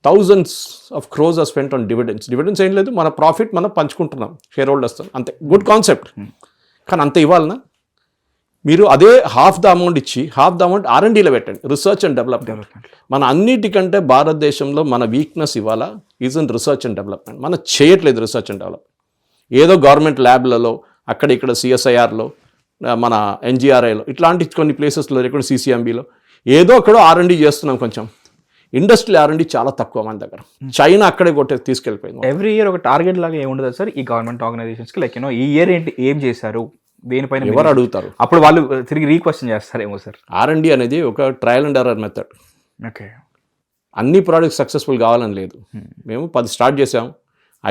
Thousands of crores are spent on dividends ఏం లేదు, మన ప్రాఫిట్ మనం పంచుకుంటున్నాం షేర్ హోల్డర్స్తో, అంతే. Good concept. కానీ అంత ఇవ్వాలనా? మీరు అదే హాఫ్ ద అమౌంట్ ఇచ్చి హాఫ్ ద అమౌంట్ R&Dలో పెట్టండి, రీసెర్చ్ అండ్ డెవలప్మెంట్. మన అన్నిటికంటే భారతదేశంలో మన వీక్నెస్ ఇవాళ is in research and development. మనం చేయట్లేదు రీసెర్చ్ అండ్ డెవలప్మెంట్. ఏదో గవర్నమెంట్ ల్యాబ్లలో అక్కడ ఇక్కడ CSIRలో, మన NGRIలో, ఇట్లాంటి కొన్ని ప్లేసెస్లో, ఇక్కడ CCMBలో ఏదో అక్కడో R&D చేస్తున్నాం. కొంచెం ఇండస్ట్రియల్ R&D చాలా తక్కువ మన దగ్గర. చైనా అక్కడే తీసుకెళ్ళిపోయింది. ఎవ్రీ ఇయర్ ఒక టార్గెట్ లాగా ఏముండదు సార్ ఈ గవర్నమెంట్ ఆర్గనైజేషన్స్కి? లైక్ ఈ ఇయర్ ఏంటి, ఏం చేశారు, దేనిపైన ఎవరు అడుగుతారు? అప్పుడు వాళ్ళు తిరిగి రీక్వెషన్ చేస్తారేమో సార్. R&D అనేది ఒక trial and error method. Okay, అన్ని ప్రోడక్ట్స్ సక్సెస్ఫుల్ కావాలని లేదు. మేము 10 స్టార్ట్ చేసాం,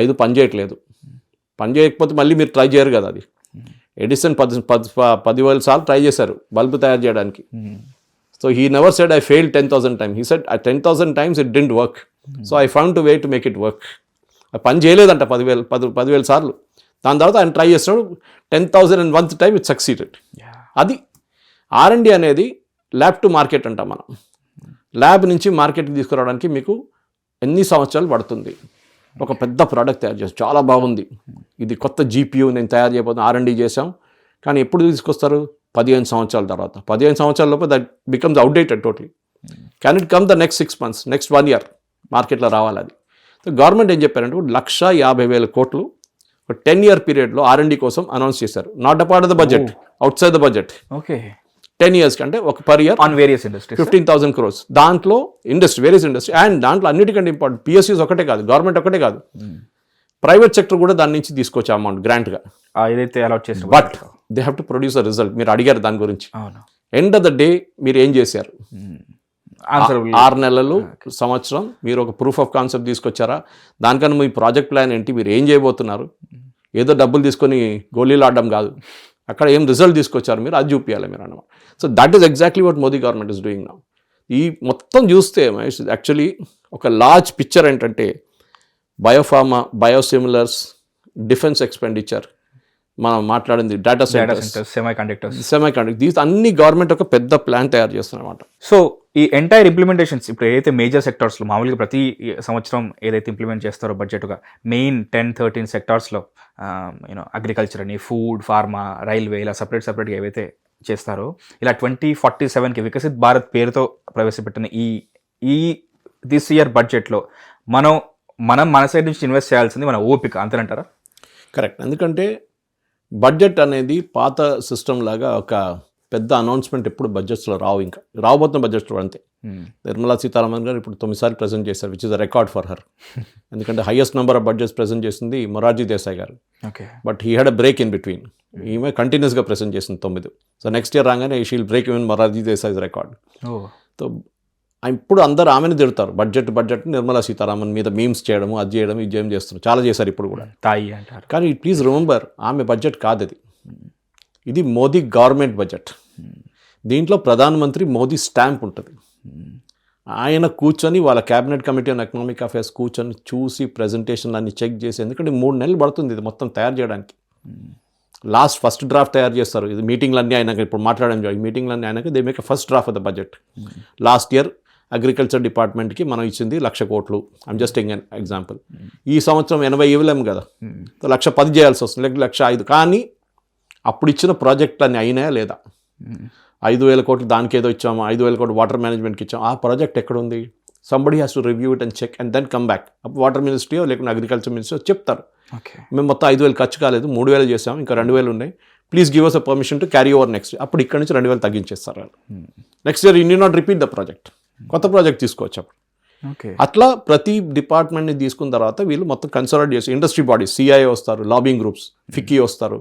5 పని చేయట్లేదు. పని చేయకపోతే మళ్ళీ మీరు ట్రై చేయరు కదా. అది ఎడిసన్ 10,000 సార్లు ట్రై చేశారు బల్బు తయారు చేయడానికి. So he never said I failed 10,000 times. He said 10,000 times it didn't work. So I found to way to make it work. పని చేయలేదంట 10,000 సార్లు. దాని తర్వాత ఆయన ట్రై చేస్తున్నాడు, 10,001th time ఇట్ సక్సీడెడ్. అది R&D అనేది ల్యాబ్ టు మార్కెట్ అంటాం మనం. ల్యాబ్ నుంచి మార్కెట్కి తీసుకురావడానికి మీకు ఎన్ని సంవత్సరాలు పడుతుంది? ఒక పెద్ద ప్రోడక్ట్ తయారు చేస్తాం, చాలా బాగుంది, ఇది కొత్త GPU నేను తయారు చేయబోతున్నా, R&D చేసాం. కానీ ఎప్పుడు తీసుకొస్తారు? 15 సంవత్సరాల తర్వాత. 15 సంవత్సరాల లోపు that becomes outdated totally. Can it come the next 6 months, next 1 year మార్కెట్లో రావాలి అది. సో గవర్నమెంట్ ఏం చెప్పారంటే 1,50,000 కోట్లు ఒక 10-year పీరియడ్లో R&D కోసం అనౌన్స్ చేశారు. Not a part of the budget, out side the budget. Okay, 10 years కంటే ఒక per year on various industries 15,000 crores. దాంట్లో వేరియస్ ఇండస్ట్రీ, అండ్ దాంట్లో అన్నిటికంటే ఇంపార్టెంట్ PSUs ఒకటే కాదు, గవర్నమెంట్ ఒకటే కాదు, ప్రైవేట్ సెక్టర్ కూడా దాని నుంచి తీసుకొచ్చే అమౌంట్ గ్రాంట్గా ఏదైతే అలాట్ చేస్తారు. But they have to produce a result. మీరు అడిగారు దాని గురించి. ఎండ్ ఆఫ్ ద డే మీరు ఏం చేశారు? 6 నెలలు, సంవత్సరం మీరు ఒక ప్రూఫ్ ఆఫ్ కాన్సెప్ట్ తీసుకొచ్చారా? దానికన్నా మీ ప్రాజెక్ట్ ప్లాన్ ఏంటి? మీరు ఏం చేయబోతున్నారు? ఏదో డబ్బులు తీసుకొని గోళీలు ఆడడం కాదు, అక్కడ ఏం రిజల్ట్ తీసుకొచ్చారు మీరు, అది చూపించాలి మీరు అన్నమాట. So that is exactly what Modi government is doing now. ఈ మొత్తం చూస్తే యాక్చువల్లీ ఒక లార్జ్ పిక్చర్ ఏంటంటే బయోఫార్మా, బయోసిమిలర్స్, డిఫెన్స్ ఎక్స్పెండిచర్, మనం మాట్లాడింది డేటా సెంటర్స్, సెమీకండక్టర్స్, దీస్ అన్ని గవర్నమెంట్ ఒక పెద్ద ప్లాన్ తయారు చేస్తున్నమాట. సో ఈ ఎంటైర్ ఇంప్లిమెంటేషన్స్ ఇప్పుడు ఏదైతే మేజర్ సెక్టార్స్లో మామూలుగా ప్రతి సంవత్సరం ఏదైతే ఇంప్లిమెంట్ చేస్తారో బడ్జెట్గా మెయిన్ 10-13 సెక్టార్స్లో అగ్రికల్చర్ అని, ఫుడ్, ఫార్మా, రైల్వే, ఇలా సపరేట్గా ఏవైతే చేస్తారో, ఇలా 2047కి వికసిత్ భారత్ పేరుతో ప్రవేశపెట్టిన ఈ దిస్ ఇయర్ బడ్జెట్లో మనం మన సైడ్ నుంచి ఇన్వెస్ట్ చేయాల్సింది మన ఓపిక, అంతేనంటారా? కరెక్ట్. ఎందుకంటే బడ్జెట్ అనేది పాత సిస్టమ్ లాగా ఒక పెద్ద అనౌన్స్మెంట్ ఎప్పుడు బడ్జెట్స్లో రావు. ఇంకా రాబోతున్న బడ్జెట్లో అంతే. నిర్మలా సీతారామన్ గారు ఇప్పుడు 9 సార్లు ప్రెజెంట్ చేశారు, which is a record for her. ఎందుకంటే highest number of budgets present చేసింది Morarji Desai garu. But he had a break in between. ఈమె కంటిన్యూస్గా ప్రెజెంట్ చేసింది 9. సో నెక్స్ట్ ఇయర్ రాగానే she'll break in Morarji Desai's record. So ఇప్పుడు అందరూ ఆమెను తిడతారు, బడ్జెట్ నిర్మలా సీతారామన్ మీద మీమ్స్ చేయడము, అది చేయడం, ఇది ఏం చేస్తున్నారు, చాలా చేశారు ఇప్పుడు కూడా. తాయి అంటారు. కానీ ప్లీజ్ రిమెంబర్, ఆమె బడ్జెట్ కాదు ఇది మోదీ గవర్నమెంట్ బడ్జెట్. దీంట్లో ప్రధానమంత్రి మోదీ స్టాంప్ ఉంటుంది. ఆయన కూర్చొని వాళ్ళ cabinet committee on economic affairs కూర్చొని చూసి ప్రెజెంటేషన్ అన్ని చెక్ చేసి, ఎందుకంటే 3 నెలలు పడుతుంది ఇది మొత్తం తయారు చేయడానికి. ఫస్ట్ డ్రాఫ్ట్ తయారు చేస్తారు. ఇది మీటింగ్లన్నీ అయినాక, ఇప్పుడు మాట్లాడడం ఈ మీటింగ్లన్నీ అయినాక they make first draft of the budget. Last year agriculture డిపార్ట్మెంట్కి మనం ఇచ్చింది 1,00,000 కోట్లు. I'm just taking an example. ఈ సంవత్సరం 80 ఇవ్వలేము కదా, 1,10,000 చేయాల్సి వస్తుంది, లేకపోతే 1,05,000. కానీ అప్పుడు ఇచ్చిన ప్రాజెక్టులన్నీ అయినాయా లేదా? 5,000 కోట్లు దానికి ఏదో ఇచ్చాము, 5,000 కోట్లు వాటర్ మేనేజ్మెంట్కి ఇచ్చాము. ఆ ప్రాజెక్ట్ ఎక్కడుంది? Somebody has to review it and check and then come back. అప్పుడు వాటర్ మినిస్ట్రీ లేకుంటే అగ్రికల్చర్ మినిస్ట్రీ చెప్తారు, మేము మొత్తం 5,000 ఖర్చు కాలేదు, 3,000 చేసాము, ఇంకా 2,000 ఉన్నాయి, please give us a permission to carry over next. అప్పుడు ఇక్కడ నుంచి 2,000 తగ్గించేస్తారు వాళ్ళు. Next year you need not repeat the project, కొత్త ప్రాజెక్ట్ తీసుకోవచ్చు అప్పుడు. అట్లా ప్రతి డిపార్ట్మెంట్ని తీసుకున్న తర్వాత వీళ్ళు మొత్తం కన్సల్ట్ చేసి ఇండస్ట్రీ బాడీస్, CII వస్తారు, లాబింగ్ గ్రూప్స్, ఫిక్కీ వస్తారు,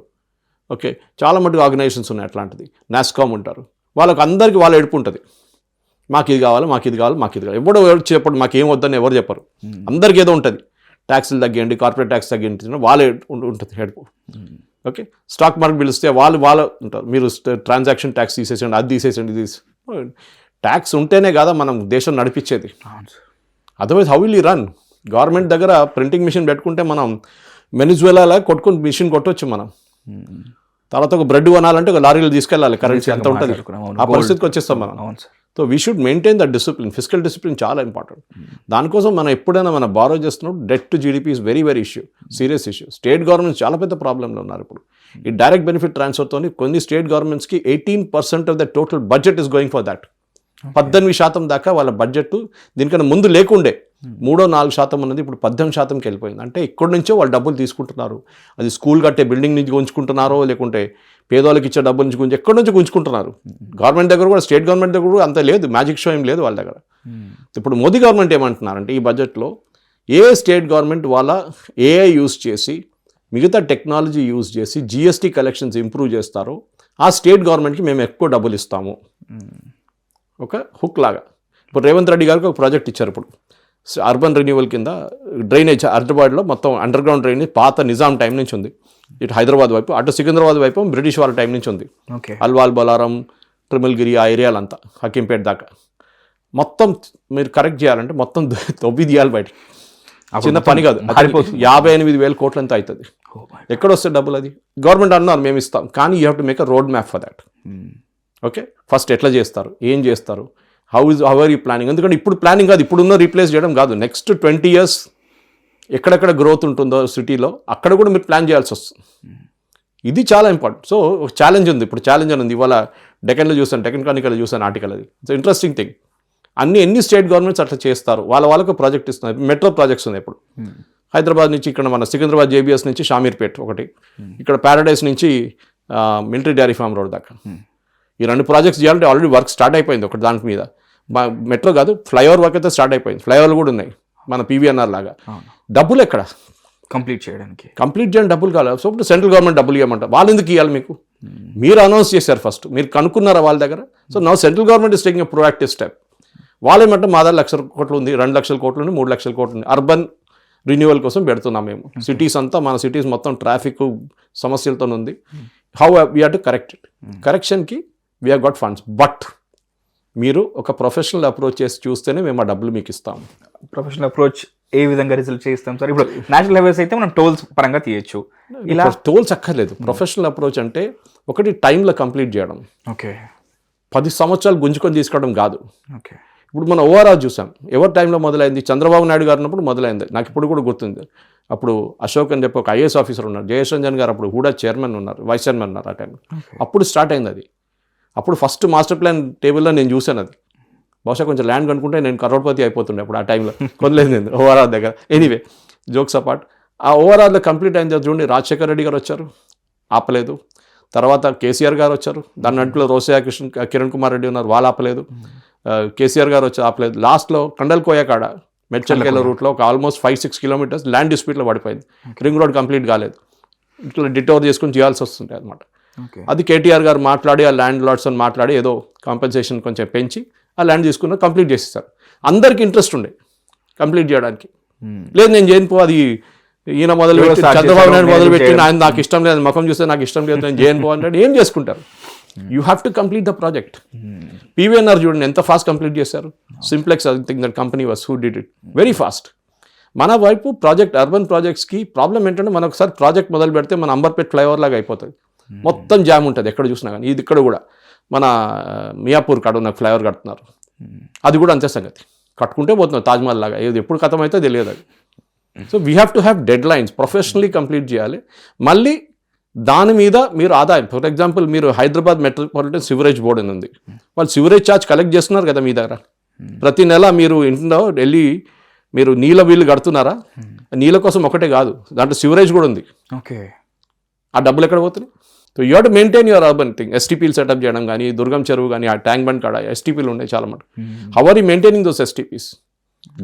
ఓకే, చాలా మటుకు ఆర్గనైజేషన్స్ ఉన్నాయి అట్లాంటిది, నాస్కామ్ ఉంటారు. వాళ్ళకి అందరికీ వాళ్ళ ఎడుపు ఉంటుంది, మాకు ఇది కావాలి, మాకు ఇది కావాలి, మాకు ఇది కావాలి. ఎవడో చెప్పడు మాకు ఏం వద్దని ఎవరు చెప్పరు, అందరికీ ఏదో ఉంటుంది. ట్యాక్సులు తగ్గియండి, కార్పొరేట్ ట్యాక్స్ తగ్గించండి, వాళ్ళే ఉంటుంది హెడ్. ఓకే, స్టాక్ మార్కెట్ పిలిస్తే వాళ్ళు ఉంటారు, మీరు ట్రాన్సాక్షన్ ట్యాక్స్ తీసేసండి, అది తీసేసండి, ఇది ట్యాక్స్ ఉంటేనే కదా మనం దేశం నడిపించేది. Otherwise how will you run? Government దగ్గర ప్రింటింగ్ మిషన్ పెట్టుకుంటే మనం వెనిజువేలాలా కొట్టుకుని మిషన్ కొట్టవచ్చు మనం. తర్వాత ఒక బ్రెడ్ కొనాలంటే ఒక లారీలు తీసుకెళ్ళాలి, కరెన్సీ ఎంత ఉంటుంది, ఆ పరిస్థితికి వచ్చేస్తాం మనం. So we should maintain that discipline. Physical discipline చాలా ఇంపార్టెంట్. దానికోసం మనం ఎప్పుడైనా మనం బారో చేస్తున్నప్పుడు debt to GDP is very very issue, serious issue. State governments చాలా పెద్ద ప్రాబ్లంలో ఉన్నారు ఇప్పుడు. ఈ డైరెక్ట్ బెనిఫిట్ ట్రాన్స్ఫర్తో కొన్ని స్టేట్ గవర్నమెంట్స్కి 18% of the total budget is going for that. 18% దాకా వాళ్ళ బడ్జెట్ దీనికన్నా ముందు లేకుండే 3-4% ఉన్నది, ఇప్పుడు 18%కి వెళ్ళిపోయింది. అంటే ఇక్కడి నుంచో వాళ్ళు డబ్బులు తీసుకుంటున్నారు. అది స్కూల్ కట్టే బిల్డింగ్ నుంచి గుంజుకుంటున్నారో, లేకుంటే పేదోళ్ళకి ఇచ్చే డబ్బుల నుంచి ఎక్కడి నుంచి గుంజుకుంటున్నారు. గవర్నమెంట్ దగ్గర కూడా, స్టేట్ గవర్నమెంట్ దగ్గర కూడా అంత లేదు, మ్యాజిక్ షో ఏం లేదు వాళ్ళ దగ్గర. ఇప్పుడు మోదీ గవర్నమెంట్ ఏమంటున్నారంటే ఈ బడ్జెట్లో ఏ స్టేట్ గవర్నమెంట్ వాళ్ళ ఏఐ యూజ్ చేసి, మిగతా టెక్నాలజీ యూజ్ చేసి జిఎస్టీ కలెక్షన్స్ ఇంప్రూవ్ చేస్తారో ఆ స్టేట్ గవర్నమెంట్కి మేము ఎక్కువ డబ్బులు ఇస్తాము. ఒక హుక్ లాగా. ఇప్పుడు రేవంత్ రెడ్డి గారికి ఒక ప్రాజెక్ట్ ఇచ్చారు. ఇప్పుడు అర్బన్ రెన్యూవల్ కింద డ్రైనేజ్ హైదరాబాద్లో మొత్తం అండర్ గ్రౌండ్ డ్రైనేజ్ పాత నిజాం టైం నుంచి ఉంది. ఇటు హైదరాబాద్ వైపు, అటు సికింద్రాబాద్ వైపు బ్రిటిష్ వాళ్ళ టైం నుంచి ఉంది. అల్వాల్, బొలారం, ట్రిమిల్గిరి ఆ ఏరియాలంతా హకీంపేట దాకా మొత్తం మీరు కరెక్ట్ చేయాలంటే మొత్తం తొవ్వి తీయాలి బయటికి. చిన్న పని కాదు. 58,000 కోట్లు ఎంత అవుతుంది. ఎక్కడ వస్తే డబ్బులు? అది గవర్నమెంట్ అన్నారు మేము ఇస్తాం, కానీ you have to make a road map for that. Okay, first ఎట్లా చేస్తారు, ఏం చేస్తారు, హౌ ఆర్ యూ ప్లానింగ్? ఎందుకంటే ఇప్పుడు ప్లానింగ్ కాదు, ఇప్పుడున్న రీప్లేస్ చేయడం కాదు. నెక్స్ట్ 20 years ఎక్కడెక్కడ గ్రోత్ ఉంటుందో సిటీలో అక్కడ కూడా మీరు ప్లాన్ చేయాల్సి వస్తుంది. ఇది చాలా ఇంపార్టెంట్. సో ఒక ఛాలెంజ్ ఉంది, ఇప్పుడు ఛాలెంజ్ అని ఉంది. ఇవాళ డెక్కన్లో చూసాను, డెక్కన్ క్రానికల్లో చూసాను ఆర్టికల్. అది ఇట్స్ ఇంట్రెస్టింగ్ థింగ్. ఎన్ని స్టేట్ గవర్నమెంట్స్ అట్లా చేస్తారు, వాళ్ళకు ప్రాజెక్ట్ ఇస్తున్నారు. మెట్రో ప్రాజెక్ట్స్ ఉన్నాయి ఇప్పుడు హైదరాబాద్ నుంచి. ఇక్కడ మన సికింద్రాబాద్ జేబీఎస్ నుంచి షామీర్పేట్ ఒకటి, ఇక్కడ ప్యారడైస్ నుంచి మిలిటరీ డైరీ ఫార్మ్ రోడ్ దాకా. ఈ 2 ప్రాజెక్ట్స్ చేయాలంటే ఆల్రెడీ వర్క్ స్టార్ట్ అయిపోయింది. ఒకటి దాని మీద మెట్రో కాదు, ఫ్లైఓవర్ వర్క్ అయితే స్టార్ట్ అయిపోయింది. ఫ్లైఓవర్లు కూడా ఉన్నాయి మన పీవీఎన్ఆర్ లాగా. డబ్బులు ఎక్కడ కంప్లీట్ చేయడానికి డబ్బులు కావాలి. సో ఇప్పుడు సెంట్రల్ గవర్నమెంట్ డబ్బులు ఇవ్వమంటారు. వాళ్ళు ఎందుకు ఇవ్వాలి మీకు? మీరు అనౌన్స్ చేశారు ఫస్ట్, మీరు కనుక్కున్నారా వాళ్ళ దగ్గర? So now central government is taking a proactive step. వాళ్ళేమంటే మా దగ్గర 1,00,000 కోట్లు ఉంది, 2,00,000 కోట్లు ఉంది, 3,00,000 కోట్లు ఉంది. అర్బన్ రిన్యూవల్ కోసం పెడుతున్నాం మేము. సిటీస్ అంతా, మన సిటీస్ మొత్తం ట్రాఫిక్ సమస్యలతో ఉంది. How we have to correct it. కరెక్షన్కి we have got funds. But మీరు ఒక ప్రొఫెషనల్ అప్రోచ్ చేసి చూస్తేనే మేము ఆ డబ్బులు మీకు ఇస్తాము. ప్రొఫెషనల్ అప్రోచ్ ఏ విధంగా రిజల్ట్ చేస్తాం సార్? ఇప్పుడు నేషనల్ హైవేస్ అయితే మనం టోల్స్ పరంగా తీయచ్చు, ఇలా టోల్స్ అక్కర్లేదు. ప్రొఫెషనల్ అప్రోచ్ అంటే ఒకటి టైంలో కంప్లీట్ చేయడం. ఓకే, 10 సంవత్సరాలు గుంజుకొని తీసుకోవడం కాదు. ఓకే, ఇప్పుడు మనం ఓఆర్ఆర్ చూసాం. ఎవరి టైంలో మొదలైంది? చంద్రబాబు నాయుడు గారు ఉన్నప్పుడు మొదలైంది. నాకు ఇప్పుడు కూడా గుర్తుంది. అప్పుడు అశోక్ అని చెప్పి ఒక ఐఏఎస్ ఆఫీసర్ ఉన్నారు, జయేష్ రంజన్ గారు అప్పుడు హూడా చైర్మన్ ఉన్నారు, వైస్ చైర్మన్ ఉన్నారు ఆ టైంలో. అప్పుడు స్టార్ట్ అయింది అది. అప్పుడు ఫస్ట్ మాస్టర్ ప్లాన్ టేబుల్లో నేను చూశాను అది. బహుశా కొంచెం ల్యాండ్ కనుక్కుంటే నేను కరోడ్పతి అయిపోతుండే అప్పుడు ఆ టైంలో. కొనలేదు నేను ఓఆర్ఆర్ దగ్గర. ఎనీవే, జోక్స్ అపార్ట్, ఆ ఓఆర్ఆర్లో కంప్లీట్ అయిన తర్వాత చూడండి, రాజశేఖర రెడ్డి గారు వచ్చారు, ఆపలేదు. తర్వాత కేసీఆర్ గారు వచ్చారు, దాని అంట్లో రోసయ్య కిరణ్ కుమార్ రెడ్డి ఉన్నారు, వాళ్ళు ఆపలేదు. కేసీఆర్ గారు వచ్చి ఆపలేదు. లాస్ట్లో కండల్కోయ కాడ మెడ్చల్కేల రూట్లో ఒక ఆల్మోస్ట్ 5-6 kilometers ల్యాండ్ డిస్ప్యూట్లో పడిపోయింది. రింగ్ రోడ్ కంప్లీట్ కాలేదు. ఇట్లా డిటోర్ చేసుకుని చేయాల్సి వస్తుంది అనమాట. అది కేటీఆర్ గారు మాట్లాడి, ఆ ల్యాండ్ లార్డ్స్ అని మాట్లాడి ఏదో కాంపెన్సేషన్ కొంచెం పెంచి ఆ ల్యాండ్ తీసుకున్న కంప్లీట్ చేసేసారు. అందరికి ఇంట్రెస్ట్ ఉండే కంప్లీట్ చేయడానికి. లేదు నేను చేయను, అది ఈయన మొదలుపెట్టి చంద్రబాబు నాయుడు మొదలుపెట్టి ఆయన నాకు ఇష్టం లేదు, ముఖం చూస్తే నాకు ఇష్టం లేదు, నేను చేయను అంటే ఏం చేసుకుంటారు? You have to complete the project. PVNR చూడండి ఎంత ఫాస్ట్ కంప్లీట్ చేశారు. Simplex, I think that company was who did it very fast. మన వైపు ప్రాజెక్ట్, అర్బన్ ప్రాజెక్ట్స్కి ప్రాబ్లం ఏంటంటే, మనం ఒకసారి ప్రాజెక్ట్ మొదలు పెడితే మన అంబర్పేట్ ఫ్లైఓవర్ లాగా అయిపోతుంది, మొత్తం జామ్ ఉంటుంది ఎక్కడ చూసినా కానీ. ఇది ఇక్కడ కూడా మన మియాపూర్ కాడ ఉన్న ఫ్లైఓవర్ కడుతున్నారు, అది కూడా అంతే సంగతి. కట్టుకుంటే పోతున్నారు తాజ్మహల్ లాగా, ఏది ఎప్పుడు ఖతం అయితే తెలియదు అది. So we have to have dead lines, professionally complete చేయాలి. మళ్ళీ దాని మీద మీరు ఆదాయం, ఫర్ ఎగ్జాంపుల్ మీరు హైదరాబాద్ మెట్రోపాలిటన్ సివరేజ్ బోర్డు అని ఉంది, వాళ్ళు సివరేజ్ ఛార్జ్ కలెక్ట్ చేస్తున్నారు కదా మీ దగ్గర. ప్రతి నెల మీరు ఇంట్లో వెళ్ళి మీరు నీళ్ళ బిల్లు కడుతున్నారా? నీళ్ళ కోసం ఒకటే కాదు, దాంట్లో సివరేజ్ కూడా ఉంది. ఓకే, ఆ డబ్బులు ఎక్కడ పోతున్నాయి? So you have to maintain your urban thing. ఎస్టీపీలు సెటప్ చేయడం కానీ, దుర్గం చెరువు కానీ, ఆ ట్యాంక్ బండ్ కాడ ఎస్టీపీలు ఉన్నాయి చాలా మటుకు. How are you maintaining those STPs?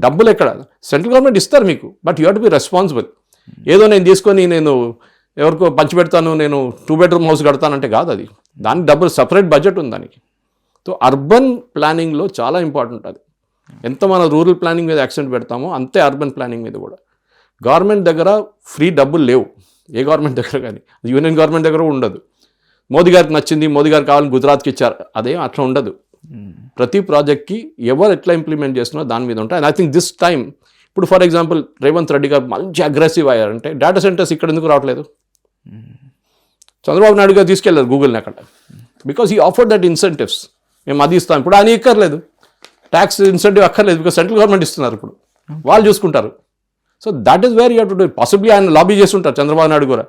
డబ్బులు ఎక్కడ? సెంట్రల్ గవర్నమెంట్ ఇస్తారు మీకు, but you have to be responsible. ఏదో నేను తీసుకొని నేను ఎవరికో పంచి పెడతాను, నేను 2 bedroom హౌస్ కడతానంటే కాదు అది. దానికి డబ్బులు సపరేట్ బడ్జెట్ ఉంది దానికి. సో అర్బన్ ప్లానింగ్లో చాలా ఇంపార్టెంట్ అది. ఎంత మన రూరల్ ప్లానింగ్ మీద యాక్సెంట్ పెడతామో అంతే అర్బన్ ప్లానింగ్ మీద కూడా. గవర్నమెంట్ దగ్గర ఫ్రీ డబ్బులు లేవు, ఏ గవర్నమెంట్ దగ్గర కానీ. యూనియన్ గవర్నమెంట్ దగ్గర ఉండదు. మోదీ గారికి నచ్చింది, మోదీ గారికి కావాలని గుజరాత్కి ఇచ్చారు, అదే అట్లా ఉండదు. ప్రతి ప్రాజెక్ట్కి ఎవరు ఎట్లా ఇంప్లిమెంట్ చేస్తున్నారో దాని మీద ఉంటాయి. And I think this time, ఇప్పుడు ఫర్ ఎగ్జాంపుల్ రేవంత్ రెడ్డి గారు మంచి అగ్రెసివ్ అయ్యారంటే, డేటా సెంటర్స్ ఇక్కడ ఎందుకు రావట్లేదు? చంద్రబాబు నాయుడు గారు తీసుకెళ్ళారు గూగుల్ని అక్కడ, because he offered that incentives. మేము అది ఇస్తాం. ఇప్పుడు అని ఎక్కర్లేదు, ట్యాక్స్ ఇన్సెంటివ్ అక్కర్లేదు, బికాస్ సెంట్రల్ గవర్నమెంట్ ఇస్తున్నారు, ఇప్పుడు వాళ్ళు చూసుకుంటారు. So that is where you to do. Possibly ఆయన లాబీ చేస్తుంటారు చంద్రబాబు నాయుడు కూడా,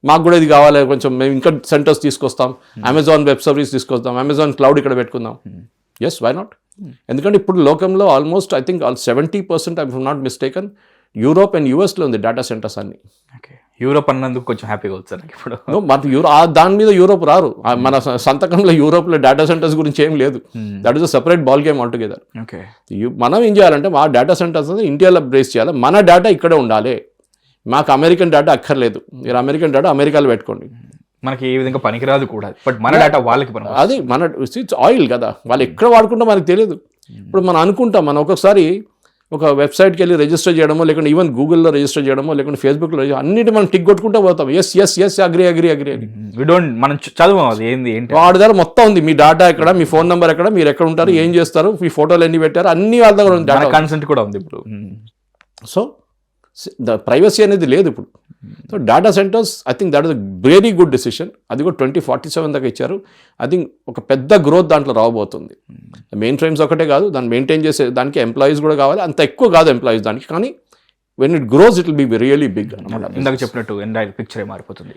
మాకు కూడా ఇది కావాలి, కొంచెం మేము ఇంకా సెంటర్స్ తీసుకొస్తాం, అమెజాన్ వెబ్ సర్వీస్ తీసుకొస్తాం, అమెజాన్ క్లౌడ్ ఇక్కడ పెట్టుకుందాం. Yes, why not? ఎందుకంటే ఇప్పుడు లోకంలో almost I think 70% I not mistaken Europe and యూఎస్లో ఉంది డేటా సెంటర్స్ అన్ని. ఓకే, యూరోప్ అన్నందుకు కొంచెం హ్యాపీగా వచ్చారు ఇప్పుడు. మన దాని మీద యూరోప్ రారు, మన సంతకంలో యూరోప్లో డేటా సెంటర్స్ గురించి ఏం లేదు. That is a separate ball game all together. Okay, మనం ఏం చేయాలంటే మా డేటా సెంటర్స్ ఇండియాలో బ్రేస్ చేయాలి, మన డేటా ఇక్కడే ఉండాలి, మాకు అమెరికన్ డేటా అక్కర్లేదు. మీరు అమెరికన్ డేటా అమెరికాలో పెట్టుకోండి, మనకి ఏ విధంగా పనికిరాదు కూడా, బట్ మన డేటా వాళ్ళకి పని. అది మన ఇట్స్ ఆయిల్ కదా, వాళ్ళు ఎక్కడ వాడుకుంటా మనకు తెలియదు. ఇప్పుడు మనం అనుకుంటాం, మనం ఒక్కొక్కసారి ఒక వెబ్సైట్కి వెళ్ళి రిజిస్టర్ చేయడమో, లేకుంటే ఈవెన్ గూగుల్లో రిజిస్టర్ చేయడమో, లేకుంటే ఫేస్బుక్లో అన్నిటి మనం టిక్ కొట్టుకుంటూ పోతాం, yes yes yes agree agree agree అని. మనం చదవం అది ఏంటి. వాడి దగ్గర మొత్తం ఉంది, మీ డేటా ఎక్కడ, మీ ఫోన్ నెంబర్ ఎక్కడ, మీరు ఎక్కడ ఉంటారు, ఏం చేస్తారు, మీ ఫోటోలు ఎన్ని పెట్టారు, అన్ని వాళ్ళ దగ్గర ఉంది, డేటా కన్సెంట్ కూడా ఉంది ఇప్పుడు. సో ప్రైవసీ అనేది లేదు ఇప్పుడు. So data centres I think that is a very good decision. అది కూడా 2047 దాకా ఇచ్చారు. ఐ థింక్ ఒక పెద్ద గ్రోత్ దాంట్లో రాబోతుంది. మెయిన్ ఫ్రేమ్స్ ఒకటే కాదు, దాన్ని మెయింటైన్ చేసే దానికి ఎంప్లాయీస్ కూడా కావాలి. అంత ఎక్కువ కాదు ఎంప్లాయీస్ దానికి, కానీ when it grows it will be really big అనమాట. ఇందాక చెప్పినట్టు ఎంటైర్ పిక్చరే మారిపోతుంది.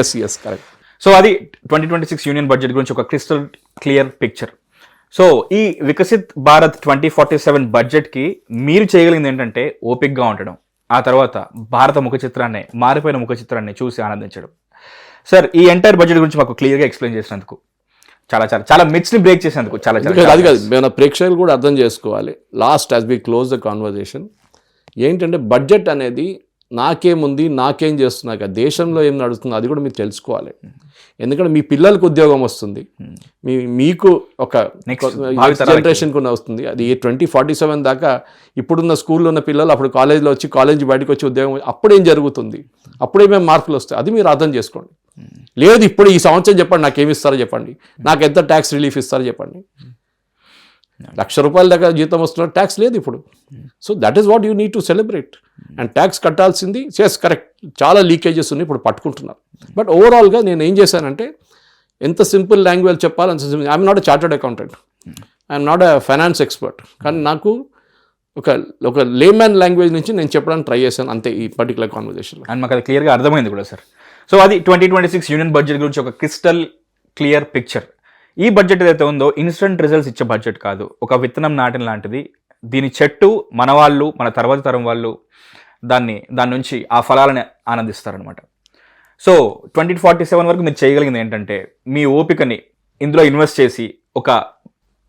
Yes yes correct. సో అది 2026 యూనియన్ బడ్జెట్ గురించి ఒక క్రిస్టల్ క్లియర్ పిక్చర్. సో ఈ వికసిత్ భారత్ 2047 బడ్జెట్కి మీరు చేయగలిగింది ఏంటంటే ఓపిక్గా ఉండడం, ఆ తర్వాత భారత ముఖ చిత్రాన్ని, మారిపోయిన ముఖ చిత్రాన్ని చూసి ఆనందించడం. సార్, ఈ ఎంటైర్ బడ్జెట్ గురించి మాకు క్లియర్గా ఎక్స్ప్లెయిన్ చేసినందుకు, చాలా చాలా చాలా మిత్స్ని బ్రేక్ చేసినందుకు చాలా చాలా. అది కాదు, మన ప్రేక్షకులు కూడా అర్థం చేసుకోవాలి. Last as we close the conversation ఏంటంటే, బడ్జెట్ అనేది నాకేముంది, నాకేం చేస్తున్నా, దేశంలో ఏం నడుస్తుందో అది కూడా మీరు తెలుసుకోవాలి. ఎందుకంటే మీ పిల్లలకు ఉద్యోగం వస్తుంది, మీకు ఒక జనరేషన్కు వస్తుంది. అది 2047 దాకా ఇప్పుడున్న స్కూల్లో ఉన్న పిల్లలు అప్పుడు కాలేజీలో వచ్చి, కాలేజీ బయటకు వచ్చి ఉద్యోగం, అప్పుడేం జరుగుతుంది, అప్పుడేమేమి మార్పులు వస్తాయి, అది మీరు అర్థం చేసుకోండి. లేదు ఇప్పుడు ఈ సంవత్సరం చెప్పండి, నాకేమి ఇస్తారో చెప్పండి, నాకు ఎంత ట్యాక్స్ రిలీఫ్ ఇస్తారో చెప్పండి. ₹1,00,000 దాకా జీతం వస్తున్న ట్యాక్స్ లేదు ఇప్పుడు. So that is what you need to celebrate. And tax కట్టాల్సింది ఎస్ కరెక్ట్, చాలా లీకేజెస్ ఉన్నాయి, ఇప్పుడు పట్టుకుంటున్నారు. బట్ ఓవరాల్గా నేను ఏం చేశానంటే, ఎంత సింపుల్ లాంగ్వేజ్ చెప్పాలి అంత simple. I'm not a chartered accountant, I'm not a finance expert, కానీ నాకు ఒక లేమ్యాన్ లాంగ్వేజ్ నుంచి నేను చెప్పడానికి ట్రై చేశాను అంతే ఈ పర్టికులర్ కాన్వర్జేషన్లో. అండ్ మాకు అది క్లియర్గా అర్థమైంది కూడా సార్. సో అది 2026 యూనియన్ బడ్జెట్ గురించి ఒక క్రిస్టల్ క్లియర్ పిక్చర్. ఈ బడ్జెట్ ఏదైతే ఉందో ఇన్స్టెంట్ రిజల్ట్స్ ఇచ్చే బడ్జెట్ కాదు, ఒక విత్తనం నాటిన లాంటిది. దీని చెట్టు మన వాళ్ళు, మన తర్వాత తరం వాళ్ళు దాని నుంచి ఆ ఫలాలని ఆనందిస్తారనమాట. సో 2047 వరకు మీరు చేయగలిగింది ఏంటంటే, మీ ఓపికని ఇందులో ఇన్వెస్ట్ చేసి ఒక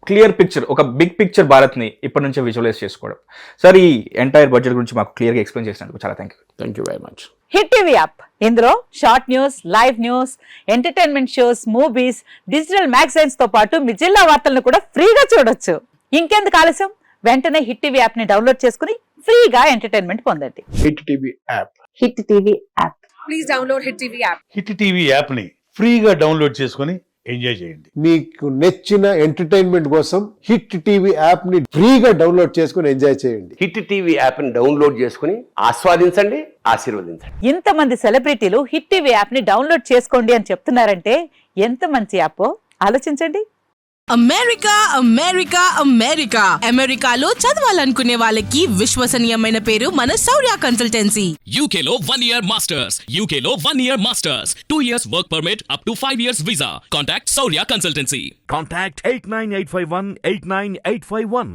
క్లియర్ పిక్చర్, ఒక బిగ్ పిక్చర్ భారత్ని ఇప్పటి నుంచే విజువలైజ్ చేసుకోవడం. సార్, ఈ ఎంటైర్ బడ్జెట్ గురించి మాకు క్లియర్గా ఎక్స్ప్లెయిన్ చేసినందుకు చాలా thank you very much. Hit TV app, ఇందులో short news, live news, entertainment shows, movies, digital magazines తో పాటు మీ జిల్లా వార్తలను కూడా ఫ్రీగా చూడొచ్చు. ఇంకెందుకు ఆలస్యం, వెంటనే హిట్ టీవీ యాప్ ని డౌన్లోడ్ చేసుకుని ఫ్రీగా ఎంటర్టైన్మెంట్ పొందండి. Hit TV app. Hit TV app. Please download hit TV app. Hit TV app ని ఫ్రీగా డౌన్లోడ్ చేసుకొని ఎంజాయ్ చేయండి. మీకు నచ్చిన ఎంటర్టైన్మెంట్ కోసం హిట్ టీవీ యాప్ ని ఫ్రీగా డౌన్లోడ్ చేసుకొని ఎంజాయ్ చేయండి. హిట్ టీవీ యాప్ ని డౌన్లోడ్ చేసుకుని ఆస్వాదించండి, ఆశీర్వదించండి. ఇంతమంది సెలబ్రిటీలు హిట్ టీవీ యాప్ ని డౌన్లోడ్ చేసుకోండి అని చెప్తున్నారంటే ఎంత మంచి యాప్ ఆలోచించండి. అమెరికా అమెరికా అమెరికా అమెరికాలో చదవాలనుకునే వాళ్ళకి విశ్వసనీయమైన పేరు మన శౌర్య కన్సల్టెన్సీ. UK లో 1 year masters, UK లో 1 year masters, 2 years work permit up to 5 years visa. Contact Saurya Consultancy. Contact 89851 89851.